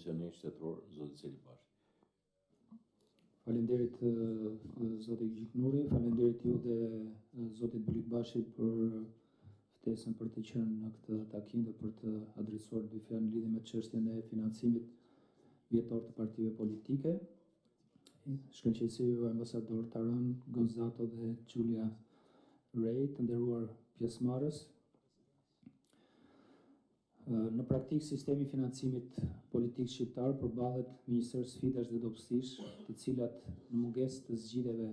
Komisionit Shtetëror, zoti Celibashi. Faleminderit zotit Gjiknuri, faleminderit ju dhe zotit Blikbashi për ftesën për të qenë në këtë takim dhe për të adresuar dy fjalë në lidhje me çështjen e financimit vjetor të partive politike. Shkëlqësi ju ambasador Taran, Gonzato dhe Giulia Ray, të nderuar pjesëmarrës. Në praktikë, sistemi i financimit politik shqiptar përballet me një sër sfidash dhe dobësish, të cilat në mungesë të zgjidhjeve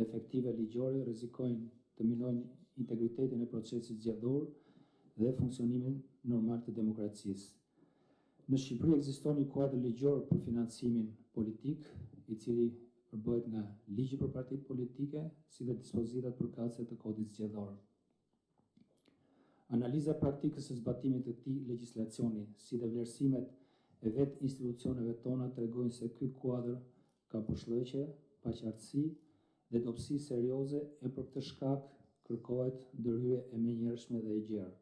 efektive ligjore rrezikojnë të minojnë integritetin e procesit zgjedhor dhe funksionimin normal të demokracisë. Në Shqipëri ekziston një kuadër ligjor për financimin politik, i cili përbëhet nga ligji për partitë politike, si dhe dispozitat përkatëse të kodit zgjedhor. Analiza e praktikës së zbatimit të këtij legjislacioni, si dhe vlerësimet e vetë institucioneve tona tregojnë se ky kuadër ka përshllëqe, paqartësi dhe dobësi serioze, e për këtë shkak kërkohet ndërhyrje e menjëhershme dhe e gjerë.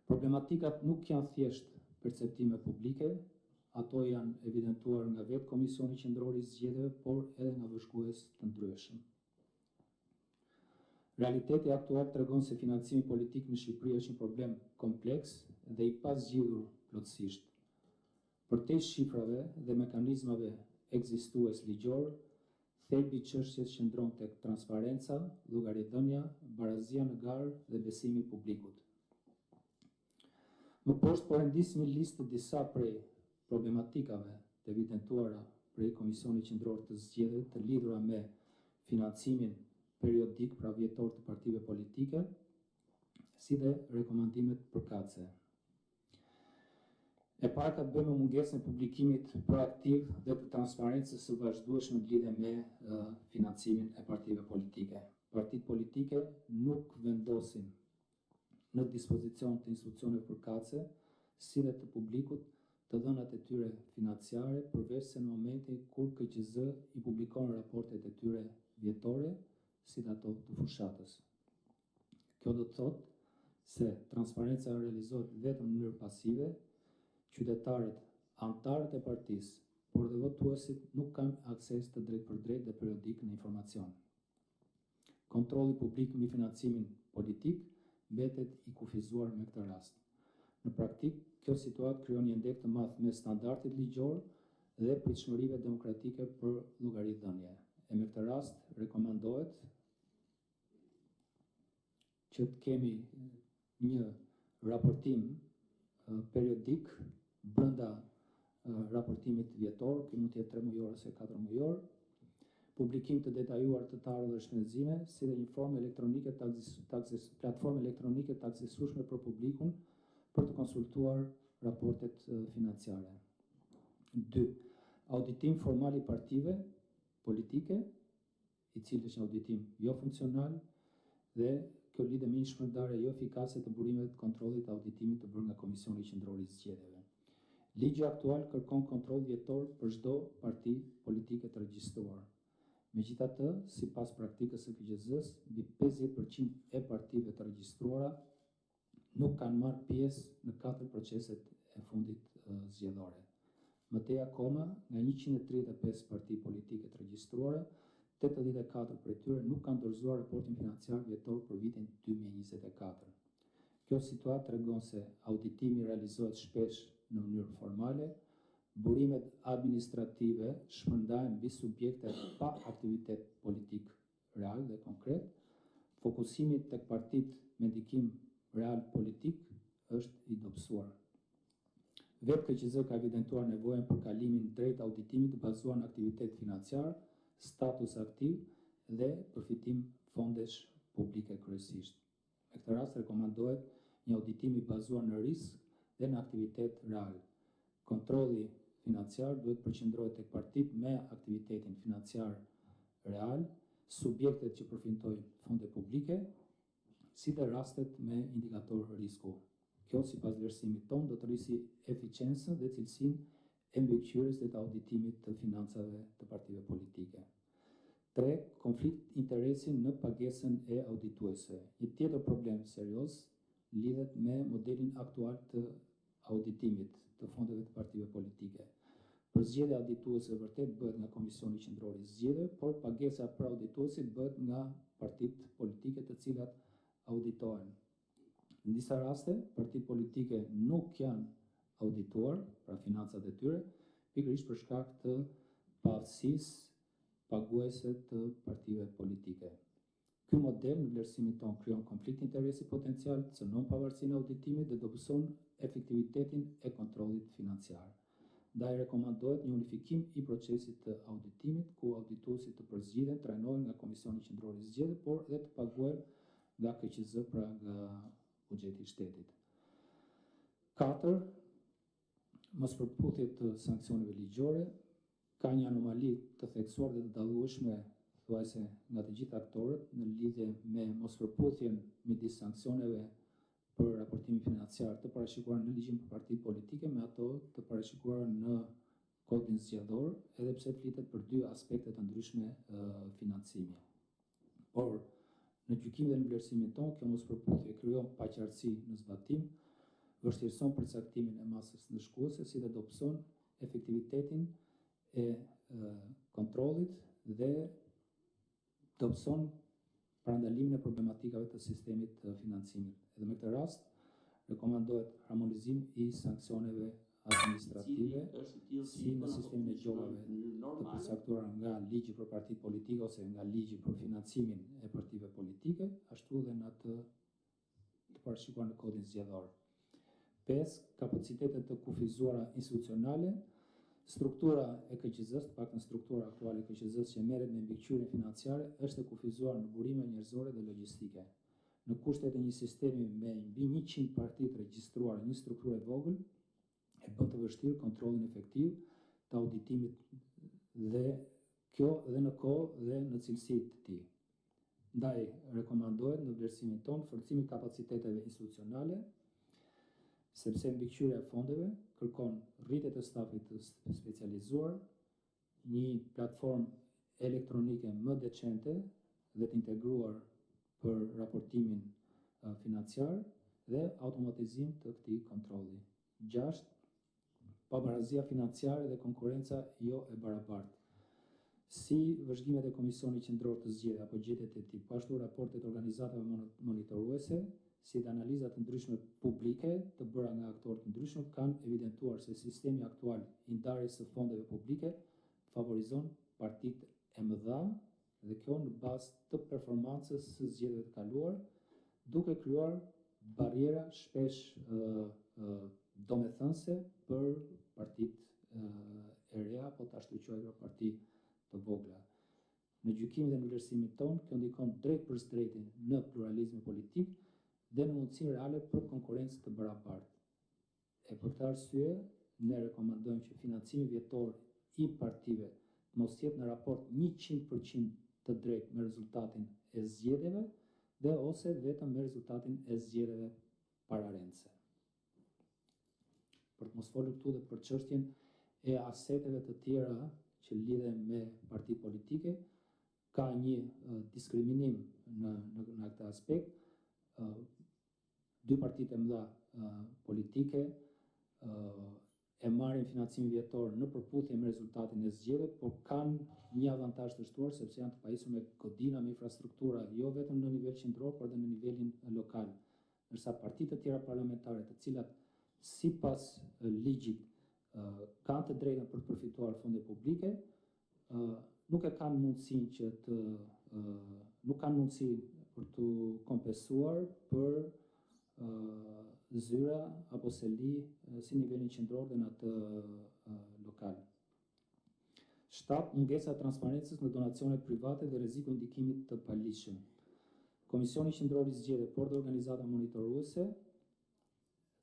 Problematikat nuk janë thjesht perceptime publike, ato janë evidentuar nga vetë Komisioni Qendror i Zgjedhjeve, por edhe nga bashkues të ndryshëm. Realiteti aktual tregon se financimi politik në Shqipëri është një problem kompleks dhe i pazgjidhur plotësisht. Përteç shifrave dhe mekanizmave ekzistues ligjor, thelbi i çështjes qëndron tek transparenca, llogaridhënia, barazia në garë dhe besimi i publikut. Më poshtë po rendis një listë të disa prej problematikave të evidentuara prej Komisionit Qendror të Zgjedhjeve të lidhura me financimin periodik pra vjetor të partive politike, si dhe rekomandimet përkatëse. E para ka të bëjë me mungesën e publikimit proaktiv dhe të transparencës së vazhdueshme në lidhje me financimin e partive politike. Partitë politike nuk vendosin në dispozicion të institucioneve përkatëse, si dhe të publikut, të dhënat e tyre financiare, përveç se në momentin kur KQZ i publikon raportet e tyre vjetore, si dhe ato të fushatës. Kjo do të thotë se transparenca realizohet vetëm në mënyrë pasive, qytetarët, anëtarët e partisë, por dhe votuesit nuk kanë akses të drejt për drejt dhe periodik në informacion. Kontrolli publik mbi financimin politik mbetet i kufizuar me këtë rast. Në praktik, kjo situatë krijon një ndek të madh mes standardit ligjor dhe pritshmërive demokratike për llogaridhënie. E me këtë rast rekomandohet që të kemi një raportim periodik brenda raportimit vjetor, që mund të jetë 3 mujor ose 4 mujor, publikim të detajuar të tarë dhe shpenzime, si dhe një platformë elektronike të aksesueshme për publikun për të konsultuar raportet financiare. 2. Auditim formal i partive politike, i cili është një auditim jo funksional, dhe kjo lidhet me një shpërndarje jo efikase të burimeve të kontrollit të auditimit të bërë nga Komisioni Qendror i Zgjedhjeve. Ligji aktual kërkon kontroll vjetor për çdo parti politike të regjistruar. Megjithatë, sipas praktikës së KQZ-s, mbi 50% e partive të regjistruara nuk kanë marrë pjesë në 4 proceset e fundit zgjedhore. Mëtej akoma, nga 135 parti politike të regjistruara, 84 prej tyre nuk kanë dorëzuar raportin financiar vjetor për vitin 2024. Kjo situatë tregon se auditimi realizohet shpesh në mënyrë formale, burimet administrative shpërndahen mbi subjekte pa aktivitet politik real dhe konkret, fokusimi tek partitë me ndikim real politik është i dobësuar. Vetë KQZ ka evidentuar nevojën për kalimin drejt auditimit të bazuar në aktivitet financiar, status aktiv dhe përfitim fondesh publike kryesisht. Me këtë rast rekomandohet një auditim i bazuar në risk dhe në aktivitet real. Kontrolli financiar duhet përqendrohet tek partitë me aktivitetin financiar real, subjektet që përfitojnë fonde publike, si dhe rastet me indikator risku. Kjo, sipas vlerësimit tonë, do të rrisi eficiencën dhe cilësinë e mbikëqyrjes dhe të auditimit të financave të partive politike. 3. Konflikt interesi në pagesën e audituesve. Një tjetër problem serioz lidhet me modelin aktual të auditimit. të fondeve të partive politike. Përzgjedhja audituese vërtet bëhet nga Komisioni Qendror i Zgjedhjeve, por pagesa për audituesit bëhet nga partitë politike të cilat auditohen. Në disa raste, partitë politike nuk janë audituar, pra financat e tyre, pikërisht për shkak të paaftësisë paguese të partive politike. Ky model në vlerësimin tonë krijon konflikt interesi potencial, cënon pavarësinë e auditimit dhe dobëson efektivitetin e kontrollit financiar. Ndaj rekomandohet një unifikim i procesit të auditimit, ku audituesit të përzgjidhen trajnohen nga Komisioni Qendror i Zgjedhjeve, por dhe të paguhen nga KQZ, pra nga buxheti i shtetit. 4. Mospërputhje të sanksioneve ligjore. Ka një anomali të theksuar dhe të dallueshme thuajse nga të gjithë aktorët në lidhje me mospërputhjen midis sanksioneve për raportimin financiar të parashikuar në ligjin për partitë politike me ato të parashikuara në kodin zgjedhor, edhe pse flitet për dy aspekte të ndryshme financimi. Por në gjykim dhe në vlerësimin tonë, kjo mospërputhje krijon paqartësi në zbatim, vështirëson përcaktimin e masës ndëshkuese, si dhe dobëson efektivitetin e kontrollit dhe dobëson parandalimin e problematikave të sistemit të financimit. Edhe me këtë rast, rekomandohet harmonizim i sanksioneve administrative, si në sistemin e gjobave të përcaktuara nga ligji për partitë politike ose nga ligji për financimin e partive politike, ashtu dhe në atë të parashikuar në kodin zgjedhor. 5. Kapacitetet të kufizuara institucionale. Struktura e KQZ-s, të paktën struktura aktuale e KQZ-s që merret me mbikëqyrjen financiare, është e kufizuar në burime njerëzore dhe logjistike. Në kushtet e një sistemi me mbi 100 parti të regjistruara, një strukturë e vogël e bën të vështirë kontrollin efektiv të auditimit dhe kjo dhe në kohë dhe në cilësi të tij. Ndaj rekomandohet në vlerësimin tonë forcimi i kapaciteteve institucionale, sepse mbikëqyrja e fondeve kërkon rritje të stafit të specializuar, një platformë elektronike më decente dhe të integruar për raportimin financiar dhe automatizim të këtij kontrolli. 6. Pabarazia financiare dhe konkurenca jo e barabartë. Si vëzhgimet e Komisionit Qendror të Zgjedhjeve apo gjetjet e tij, po ashtu raportet e organizatave monitoruese, si dhe analizat të ndryshme publike të bëra nga aktorë të ndryshëm, kanë evidentuar se sistemi aktual i ndarjes së fondeve publike favorizon partitë e mëdha dhe kjo në bazë të performancës së zgjedhjeve të kaluar, duke krijuar barriera shpesh domethënëse për partitë e reja apo të ashtu quajtura parti të vogla. Në gjykim dhe në vlerësimin tonë, kjo ndikon drejt për drejtin në pluralizmin politik dhe në mundësinë reale për konkurrencë të barabartë. E për këtë arsye, ne rekomandojmë që financimi vjetor i partive mos jetë në raport 100% të drejtë me rezultatin e zgjedhjeve dhe ose vetëm me rezultatin e zgjedhjeve pararendse. Për të mos folur këtu dhe për çështjen e aseteve të tjera që lidhen me partitë politike, ka një diskriminim në këtë aspekt. Dy partitë e mëdha politike e marrin financimin vjetor në përputhje me rezultatin e zgjedhjeve, por kanë një avantazh të shtuar sepse janë të pajisur me godina, me infrastruktura, jo vetëm në nivel qendror, por edhe në nivelin lokal. Ndërsa partitë të tjera parlamentare, të cilat sipas ligjit kanë të drejtën për të përfituar fonde publike, nuk kanë mundësi për të kompensuar për zyra apo seli si nivelin qendror dhe në atë lokal. 7. Mungesa e transparencës në donacionet private dhe rreziku i ndikimit të paligjshëm. Komisioni Qendror i Zgjedhjeve, por dhe organizata monitoruese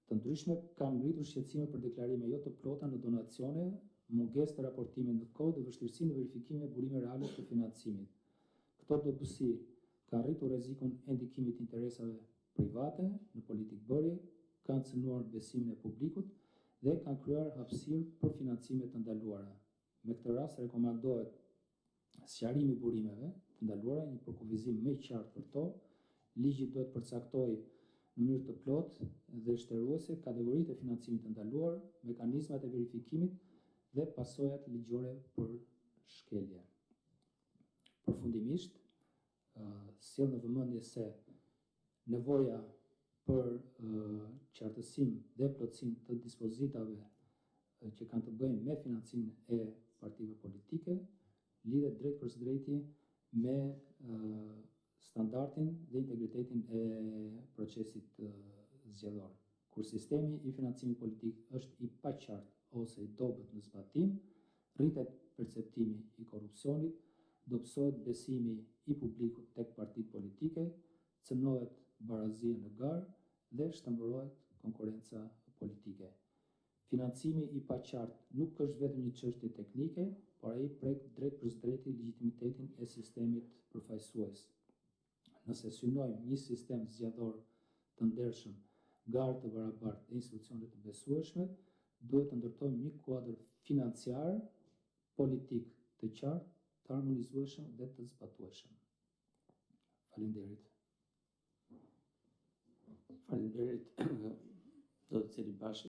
të ndryshme kanë ngritur shqetësime për deklarime jo të plota në donacione, mungesë të raportimit në kohë dhe vështirësi në verifikimin e burime reale të financimit. Këto dobësi kanë rritur rrezikun e ndikimit të interesave private në politikbërje, kanë cënuar besimin e publikut dhe kanë krijuar hapësirë për financime të ndaluara. Me këtë rast rekomandohet sqarimi i burimeve të ndaluara, një përkufizim më i qartë për to. Ligji duhet përcaktojë në mënyrë të plotë dhe shtëruese kategoritë e financimit të ndaluar, mekanizmat e verifikimit dhe pasojat ligjore për shkelje. Përfundimisht, sjell në vëmendje se nevoja për qartësim dhe plotësim të dispozitave që kanë të bëjnë me financimin e partive politike lidhet drejt për drejti me standardin dhe integritetin e procesit zgjedhor. Kur sistemi i financimit politik është i paqartë ose i dobët në zbatim, rritet perceptimi i korrupsionit, dobësohet besimi i publikut tek partitë politike, cënohet barazia në garë dhe shtëmbërohet konkurenca politike. Financimi i paqartë nuk është vetëm një çështje teknike, por ai prek drejt për drejti legitimitetin e sistemit përfaqësues. Nëse synojmë një sistem zgjedhor të ndershëm, garë të barabartë dhe institucione të besueshme, duhet të ndërtojmë një kuadër financiar, politik të qartë, të harmonizueshëm dhe të zbatueshëm. Faleminderit. Faleminderit, zoti Celi Bashi.